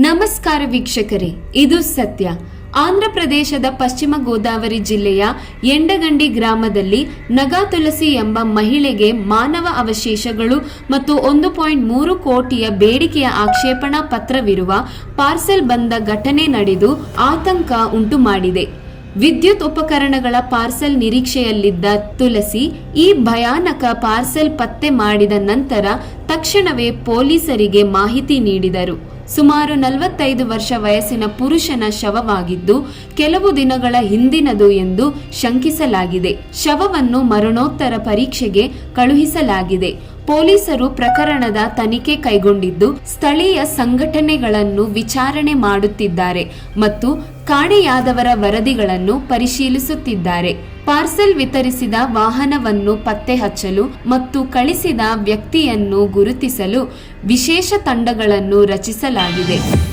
ನಮಸ್ಕಾರ ವೀಕ್ಷಕರೇ, ಇದು ಸತ್ಯ. ಆಂಧ್ರ ಪ್ರದೇಶದ ಪಶ್ಚಿಮ ಗೋದಾವರಿ ಜಿಲ್ಲೆಯ ಎಂಡಗಂಡಿ ಗ್ರಾಮದಲ್ಲಿ ನಗಾ ತುಳಸಿ ಎಂಬ ಮಹಿಳೆಗೆ ಮಾನವ ಅವಶೇಷಗಳು ಮತ್ತು 1.3 ಕೋಟಿಯ ಬೇಡಿಕೆಯ ಆಕ್ಷೇಪಣಾ ಪತ್ರವಿರುವ ಪಾರ್ಸೆಲ್ ಬಂದ ಘಟನೆ ನಡೆದು ಆತಂಕ ಉಂಟು ಮಾಡಿದೆ. ವಿದ್ಯುತ್ ಉಪಕರಣಗಳ ಪಾರ್ಸೆಲ್ ನಿರೀಕ್ಷೆಯಲ್ಲಿದ್ದ ತುಳಸಿ ಈ ಭಯಾನಕ ಪಾರ್ಸೆಲ್ ಪತ್ತೆ ಮಾಡಿದ ನಂತರ ತಕ್ಷಣವೇ ಪೊಲೀಸರಿಗೆ ಮಾಹಿತಿ ನೀಡಿದರು. ಸುಮಾರು 45 ವರ್ಷ ವಯಸ್ಸಿನ ಪುರುಷನ ಶವವಾಗಿದ್ದು ಕೆಲವು ದಿನಗಳ ಹಿಂದಿನದು ಎಂದು ಶಂಕಿಸಲಾಗಿದೆ. ಶವವನ್ನು ಮರಣೋತ್ತರ ಪರೀಕ್ಷೆಗೆ ಕಳುಹಿಸಲಾಗಿದೆ. ಪೊಲೀಸರು ಪ್ರಕರಣದ ತನಿಖೆ ಕೈಗೊಂಡಿದ್ದು ಸ್ಥಳೀಯ ಸಂಘಟನೆಗಳನ್ನು ವಿಚಾರಣೆ ಮಾಡುತ್ತಿದ್ದಾರೆ ಮತ್ತು ಕಾಣೆಯಾದವರ ವರದಿಗಳನ್ನು ಪರಿಶೀಲಿಸುತ್ತಿದ್ದಾರೆ. ಪಾರ್ಸೆಲ್ ವಿತರಿಸಿದ ವಾಹನವನ್ನು ಪತ್ತೆ ಹಚ್ಚಲು ಮತ್ತು ಕಳಿಸಿದ ವ್ಯಕ್ತಿಯನ್ನು ಗುರುತಿಸಲು ವಿಶೇಷ ತಂಡಗಳನ್ನು ರಚಿಸಲಾಗಿದೆ.